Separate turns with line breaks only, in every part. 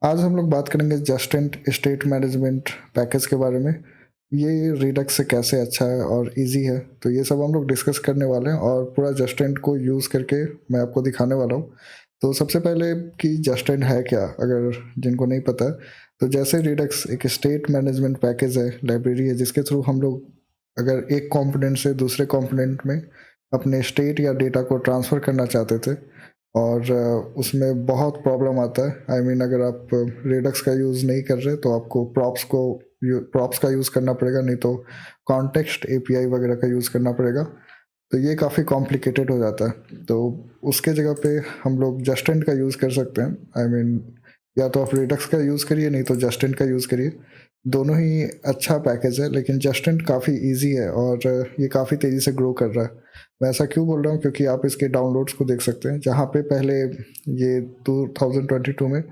आज हम लोग बात करेंगे just and state management package के बारे में। ये रिडक्स से कैसे अच्छा है और इजी है, तो ये सब हम लोग डिस्कस करने वाले हैं और पूरा जस्ट एंड को यूज़ करके मैं आपको दिखाने वाला हूँ। तो सबसे पहले कि जस्ट एंड है क्या, अगर जिनको नहीं पता है, तो जैसे रिडक्स एक स्टेट मैनेजमेंट पैकेज है, लाइब्रेरी है, जिसके थ्रू हम लोग अगर एक कंपोनेंट से दूसरे कंपोनेंट में अपने स्टेट या डेटा को ट्रांसफ़र करना चाहते थे और उसमें बहुत प्रॉब्लम आता है। आई मीन अगर आप रेडक्स का यूज़ नहीं कर रहे तो आपको प्रॉप्स का यूज़ करना पड़ेगा, नहीं तो कॉन्टेक्स्ट एपीआई वगैरह का यूज़ करना पड़ेगा। तो ये काफ़ी कॉम्प्लिकेटेड हो जाता है। तो उसके जगह पे हम लोग जस्टेंट का यूज़ कर सकते हैं। आई मीन या तो आप रेडक्स का यूज़ करिए, नहीं तो जस्टेंट का यूज़ करिए। दोनों ही अच्छा पैकेज है, लेकिन जस्टेंट काफ़ी ईज़ी है और ये काफ़ी तेज़ी से ग्रो कर रहा है। मैं ऐसा क्यों बोल रहा हूँ, क्योंकि आप इसके डाउनलोड्स को देख सकते हैं, जहाँ पे पहले ये 2022 में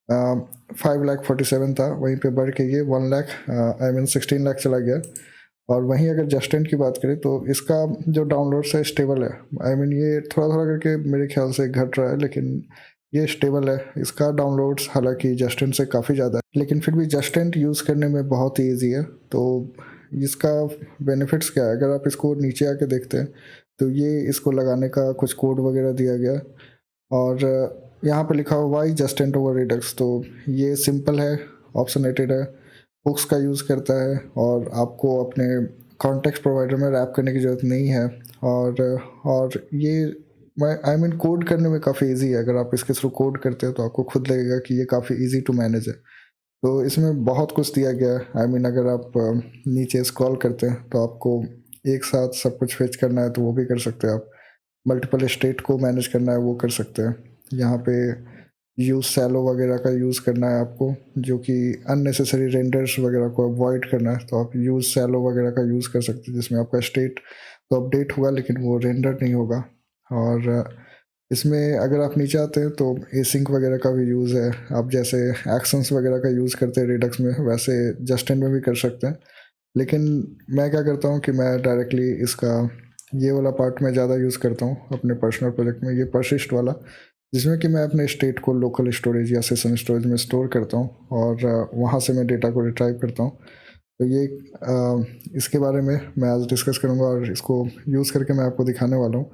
5,47,000 था, वहीं पे बढ़ के ये 1,00,000 आई मीन 16 लाख चला गया। और वहीं अगर जस्टेंट की बात करें तो इसका जो डाउनलोड्स है स्टेबल है। आई मीन ये थोड़ा थोड़ा करके मेरे ख्याल से घट रहा है, लेकिन ये स्टेबल है। इसका डाउनलोड्स हालांकि जस्टेंट से काफ़ी ज़्यादा है, लेकिन फिर भी जस्टेंट यूज़ करने में बहुत ही ईजी है। तो इसका बेनिफिट्स क्या है, अगर आप इसको नीचे आके देखते हैं तो ये इसको लगाने का कुछ कोड वगैरह दिया गया है। और यहाँ पे लिखा हुआ वाई जस्टेंट ओवर रिडक्स। तो ये सिंपल है, ऑप्शनेटेड है, हुक्स का यूज़ करता है और आपको अपने कॉन्टेक्स्ट प्रोवाइडर में रैप करने की ज़रूरत नहीं है। और ये आई मीन कोड करने में काफ़ी इजी है। अगर आप इसके थ्रू कोड करते हैं तो आपको खुद लगेगा कि ये काफ़ी इजी टू मैनेज है। तो इसमें बहुत कुछ दिया गया है। आई मीन अगर आप नीचे स्क्रॉल करते हैं तो आपको एक साथ सब कुछ फेच करना है तो वो भी कर सकते हैं आप। मल्टीपल स्टेट को मैनेज करना है वो कर सकते हैं। यहाँ पे यूज़ सैलो वगैरह का यूज़ करना है आपको, जो कि अननेसेसरी रेंडर्स वगैरह को अवॉइड करना है, तो आप यूज़ सैलो वगैरह का यूज़ कर सकते हैं, जिसमें आपका स्टेट तो अपडेट होगा लेकिन वो रेंडर नहीं होगा। और इसमें अगर आप नीचे आते हैं तो एसिंक वगैरह का भी यूज़ है। आप जैसे एक्शंस वगैरह का यूज़ करते हैं रिडक्स में, वैसे जस्टिन में भी कर सकते हैं। लेकिन मैं क्या करता हूँ कि मैं डायरेक्टली इसका ये वाला पार्ट में ज़्यादा यूज़ करता हूँ अपने पर्सनल प्रोजेक्ट में, ये परसिस्ट वाला, जिसमें कि मैं अपने स्टेट को लोकल स्टोरेज या सेशन स्टोरेज में स्टोर करता हूँ और वहाँ से मैं डेटा को रिट्राइव करता हूँ। तो ये इसके बारे में मैं आज डिस्कस करूँगा और इसको यूज़ करके मैं आपको दिखाने वाला हूँ।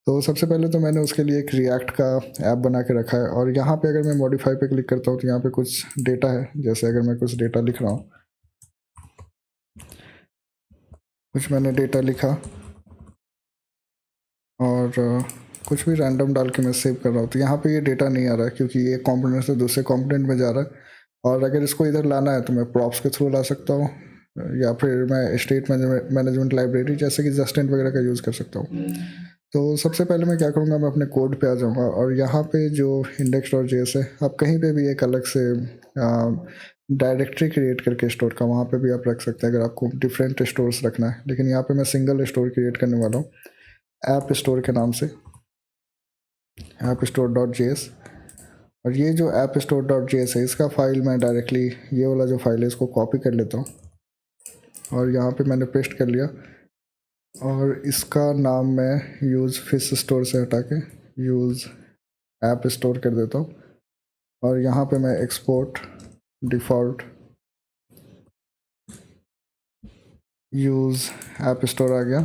तो सबसे पहले तो मैंने उसके लिए एक रिएक्ट का ऐप बना के रखा है और यहाँ पे अगर मैं मॉडिफाई पे क्लिक करता हूँ तो यहाँ पे कुछ डेटा है। जैसे अगर मैं कुछ डेटा लिख रहा हूँ, कुछ मैंने डेटा लिखा और कुछ भी रैंडम डाल के मैं सेव कर रहा हूँ, तो यहाँ पे ये डेटा नहीं आ रहा है क्योंकि ये कंपोनेंट से दूसरे कंपोनेंट में जा रहा है। और अगर इसको इधर लाना है तो मैं प्रॉप्स के थ्रू ला सकता हूँ, या फिर मैं स्टेट मैनेजमेंट लाइब्रेरी जैसे कि जस्टेंट वगैरह का यूज़ कर सकता हूँ। तो सबसे पहले मैं क्या करूँगा, मैं अपने कोड पे आ जाऊँगा और यहाँ पे जो index.js है, आप कहीं पे भी एक अलग से डायरेक्टरी क्रिएट करके स्टोर का वहाँ पे भी आप रख सकते हैं अगर आपको डिफरेंट स्टोर्स रखना है। लेकिन यहाँ पे मैं सिंगल स्टोर क्रिएट करने वाला हूँ ऐप स्टोर के नाम से, app store dot J S. और ये जो app store dot J S है, इसका फाइल मैं डायरेक्टली ये वाला जो फाइल है इसको कॉपी कर लेता हूँ और यहाँ पे मैंने पेस्ट कर लिया। और इसका नाम मैं यूज़ फिश स्टोर से हटा के यूज़ ऐप स्टोर कर देता हूँ। और यहाँ पे मैं export default use app store आ गया।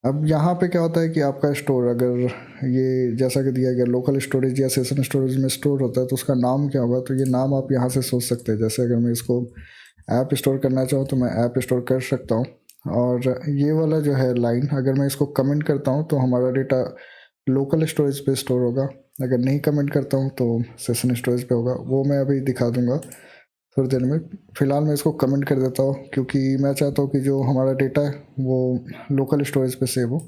अब यहाँ पे क्या होता है कि आपका स्टोर अगर ये जैसा कि दिया गया लोकल स्टोरेज या सेशन स्टोरेज में स्टोर होता है तो उसका नाम क्या होगा, तो ये नाम आप यहाँ से सोच सकते हैं। जैसे अगर मैं इसको ऐप स्टोर करना चाहूँ तो मैं ऐप स्टोर कर सकता हूँ। और ये वाला जो है लाइन, अगर मैं इसको कमेंट करता हूँ तो हमारा डेटा लोकल स्टोरेज पे स्टोर होगा, अगर नहीं कमेंट करता हूँ तो सेशन स्टोरेज पे होगा। वो मैं अभी दिखा दूंगा थोड़ी देर में। फ़िलहाल मैं इसको कमेंट कर देता हूँ क्योंकि मैं चाहता हूँ कि जो हमारा डेटा है वो लोकल स्टोरेज पे सेव हो।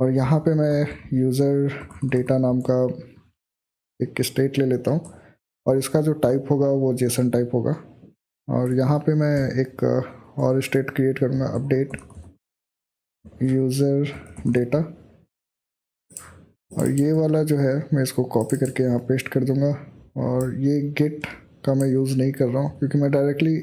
और यहाँ पे मैं यूज़र डेटा नाम का एक स्टेट ले लेता हूँ और इसका जो टाइप होगा वो जेसन टाइप होगा। और यहाँ पे मैं एक और स्टेट क्रिएट करूँगा, अपडेट यूज़र डेटा। और ये वाला जो है मैं इसको कॉपी करके यहाँ पेस्ट कर दूँगा। और ये गेट का मैं यूज़ नहीं कर रहा हूँ क्योंकि मैं डायरेक्टली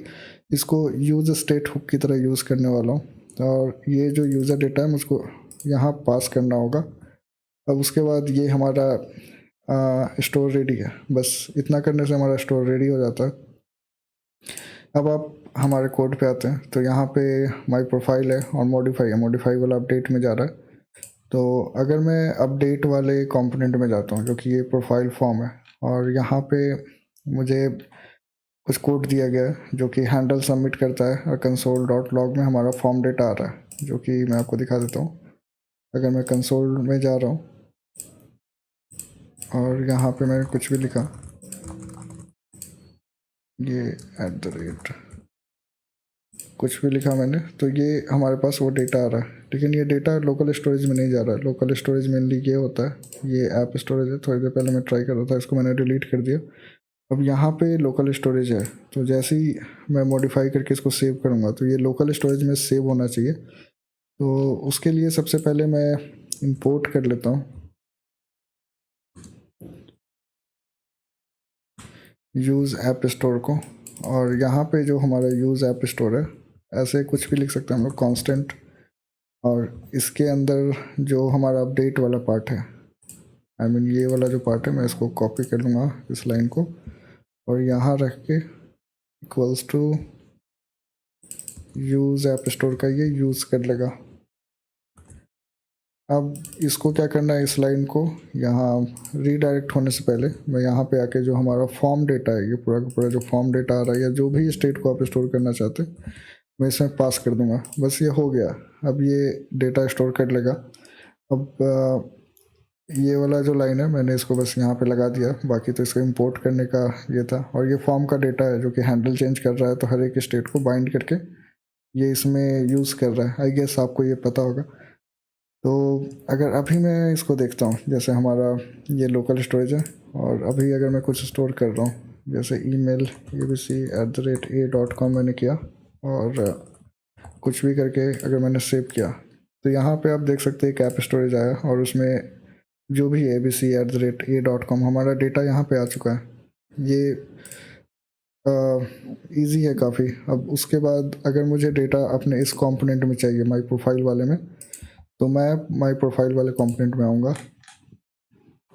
इसको यूज़ स्टेट हुक की तरह यूज़ करने वाला हूँ। और ये जो यूज़र डेटा है मुझको यहाँ पास करना होगा। अब उसके बाद ये हमारा स्टोर रेडी है। बस इतना करने से हमारा स्टोर रेडी हो जाता है। अब आप हमारे कोड पे आते हैं तो यहाँ पे माई प्रोफाइल है और मॉडिफाई है, मॉडिफाई वाला अपडेट में जा रहा है। तो अगर मैं अपडेट वाले कंपोनेंट में जाता हूँ जो कि ये प्रोफाइल फॉर्म है, और यहाँ पे मुझे कुछ कोड दिया गया है जो कि हैंडल सबमिट करता है और कंसोल डॉट लॉग में हमारा फॉर्म डेटा आ रहा है, जो कि मैं आपको दिखा देता हूँ। अगर मैं कंसोल में जा रहा हूँ और यहाँ पे मैंने कुछ भी लिखा, ये @ कुछ भी लिखा मैंने, तो ये हमारे पास वो डेटा आ रहा है। लेकिन ये डेटा लोकल स्टोरेज में नहीं जा रहा है। लोकल स्टोरेज मेनली ये होता है, ये ऐप स्टोरेज है। थोड़ी देर पहले मैं ट्राई कर रहा था, इसको मैंने डिलीट कर दिया। अब यहाँ पे लोकल स्टोरेज है, तो जैसे ही मैं मॉडिफाई करके इसको सेव करूँगा तो ये लोकल स्टोरेज में सेव होना चाहिए। तो उसके लिए सबसे पहले मैं इंपोर्ट कर लेता हूँ यूज़ ऐप स्टोर को। और यहाँ पे जो हमारा यूज़ ऐप स्टोर है, ऐसे कुछ भी लिख सकते हैं हम लोग, कांस्टेंट। और इसके अंदर जो हमारा अपडेट वाला पार्ट है, आई मीन ये वाला जो पार्ट है, मैं इसको कॉपी कर लूँगा इस लाइन को, और यहाँ रख के equals to use app store का ये यूज़ कर लेगा। अब इसको क्या करना है, इस लाइन को यहाँ रीडायरेक्ट होने से पहले मैं यहाँ पे आके जो हमारा फॉर्म डेटा है, ये पूरा का पूरा जो फॉर्म डेटा आ रहा है या जो भी स्टेट को आप स्टोर करना चाहते हैं, मैं इसमें पास कर दूंगा। बस ये हो गया। अब ये डेटा स्टोर कर लेगा। अब ये वाला जो लाइन है, मैंने इसको बस यहाँ पे लगा दिया। बाकी तो इसको इंपोर्ट करने का ये था। और ये फॉर्म का डेटा है जो कि हैंडल चेंज कर रहा है, तो हर एक स्टेट को बाइंड करके ये इसमें यूज़ कर रहा है। आई गेस आपको ये पता होगा। तो अगर अभी मैं इसको देखता हूँ, जैसे हमारा ये लोकल स्टोरेज है, और अभी अगर मैं कुछ स्टोर कर रहा हूँ, जैसे email abc@a.com मैंने किया, और कुछ भी करके अगर मैंने सेव किया, तो यहाँ पे आप देख सकते हैं एक ऐप स्टोरेज आया, और उसमें जो भी abc@a.com हमारा डेटा यहाँ पे आ चुका है। ये इजी है काफ़ी। अब उसके बाद अगर मुझे डेटा अपने इस कंपोनेंट में चाहिए, माई प्रोफाइल वाले में, तो मैं माई प्रोफाइल वाले कंपोनेंट में आऊँगा,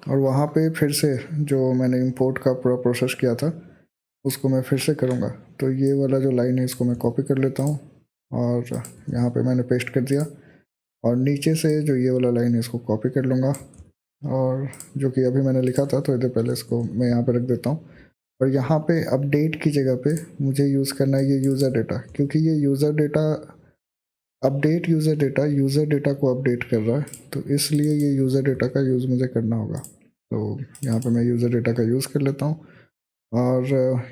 और वहाँ पे फिर से जो मैंने इंपोर्ट का पूरा प्रोसेस किया था उसको मैं फिर से करूँगा। तो ये वाला जो लाइन है इसको मैं कॉपी कर लेता हूँ, और यहाँ पे मैंने पेस्ट कर दिया। और नीचे से जो ये वाला लाइन है इसको कॉपी कर लूँगा, और जो कि अभी मैंने लिखा था थोड़ी देर पहले, इसको मैं यहाँ पे रख देता हूँ। और यहाँ पे अपडेट की जगह पे मुझे यूज़ करना है ये यूज़र डेटा, क्योंकि ये user data update user data को अपडेट कर रहा है, तो इसलिए ये यूज़र डेटा का यूज़ मुझे करना होगा। तो यहाँ पे मैं यूज़र डेटा का यूज़ कर लेता हूँ। और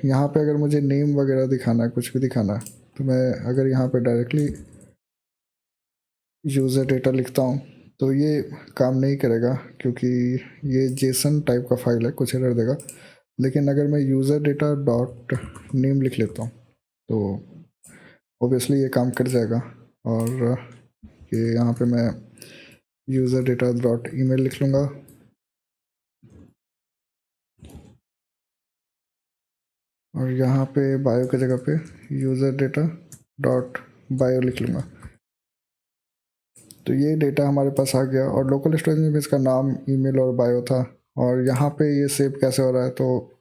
यहाँ पे अगर मुझे नेम वगैरह दिखाना है, कुछ भी दिखाना है, तो मैं अगर यहाँ पे डायरेक्टली यूज़र डेटा लिखता हूँ तो ये काम नहीं करेगा, क्योंकि ये जेसन टाइप का फाइल है, कुछ एरर देगा। लेकिन अगर मैं यूज़र डेटा डॉट नेम लिख लेता हूँ तो ऑब्वियसली ये काम कर जाएगा। और ये यहाँ पे मैं यूज़र डेटा डॉट ईमेल लिख लूँगा, और यहाँ पे बायो की जगह पे यूज़र डेटा डॉट बायो लिख लूँगा। तो ये डेटा हमारे पास आ गया, और लोकल स्टोरेज में भी इसका नाम, ईमेल और बायो था। और यहाँ पे ये सेव कैसे हो रहा है, तो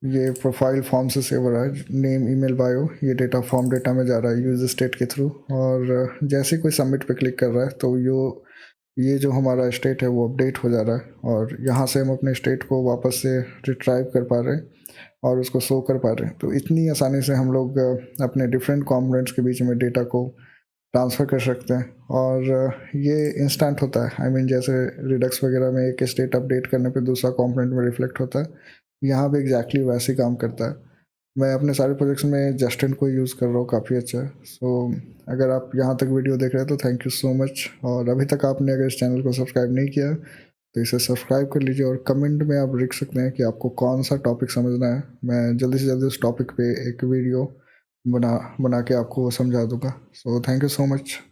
ये प्रोफाइल फॉर्म से सेव हो रहा है, नेम ईमेल बायो, ये डेटा फॉर्म डेटा में जा रहा है यूज़र स्टेट के थ्रू। और जैसे कोई सबमिट पे क्लिक कर रहा है तो ये जो हमारा स्टेट है वो अपडेट हो जा रहा है, और यहाँ से हम अपने स्टेट को वापस से रिट्राइव कर पा रहे हैं और उसको शो कर पा रहे हैं। तो इतनी आसानी से हम लोग अपने डिफरेंट कंपोनेंट्स के बीच में डेटा को ट्रांसफ़र कर सकते हैं। और ये इंस्टेंट होता है। आई मीन जैसे रिडक्स वगैरह में एक स्टेट अपडेट करने पे दूसरा कंपोनेंट में रिफ्लेक्ट होता है, यहाँ भी एग्जैक्टली वैसे ही काम करता है। मैं अपने सारे प्रोजेक्ट्स में जस्टिन को यूज़ कर रहा हूँ, काफ़ी अच्छा है। सो अगर आप यहाँ तक वीडियो देख रहे हैं तो थैंक यू सो मच। और अभी तक आपने अगर इस चैनल को सब्सक्राइब नहीं किया तो इसे सब्सक्राइब कर लीजिए, और कमेंट में आप लिख सकते हैं कि आपको कौन सा टॉपिक समझना है। मैं जल्दी से जल्दी उस टॉपिक पे एक वीडियो बना के आपको समझा दूँगा। So thank you so much.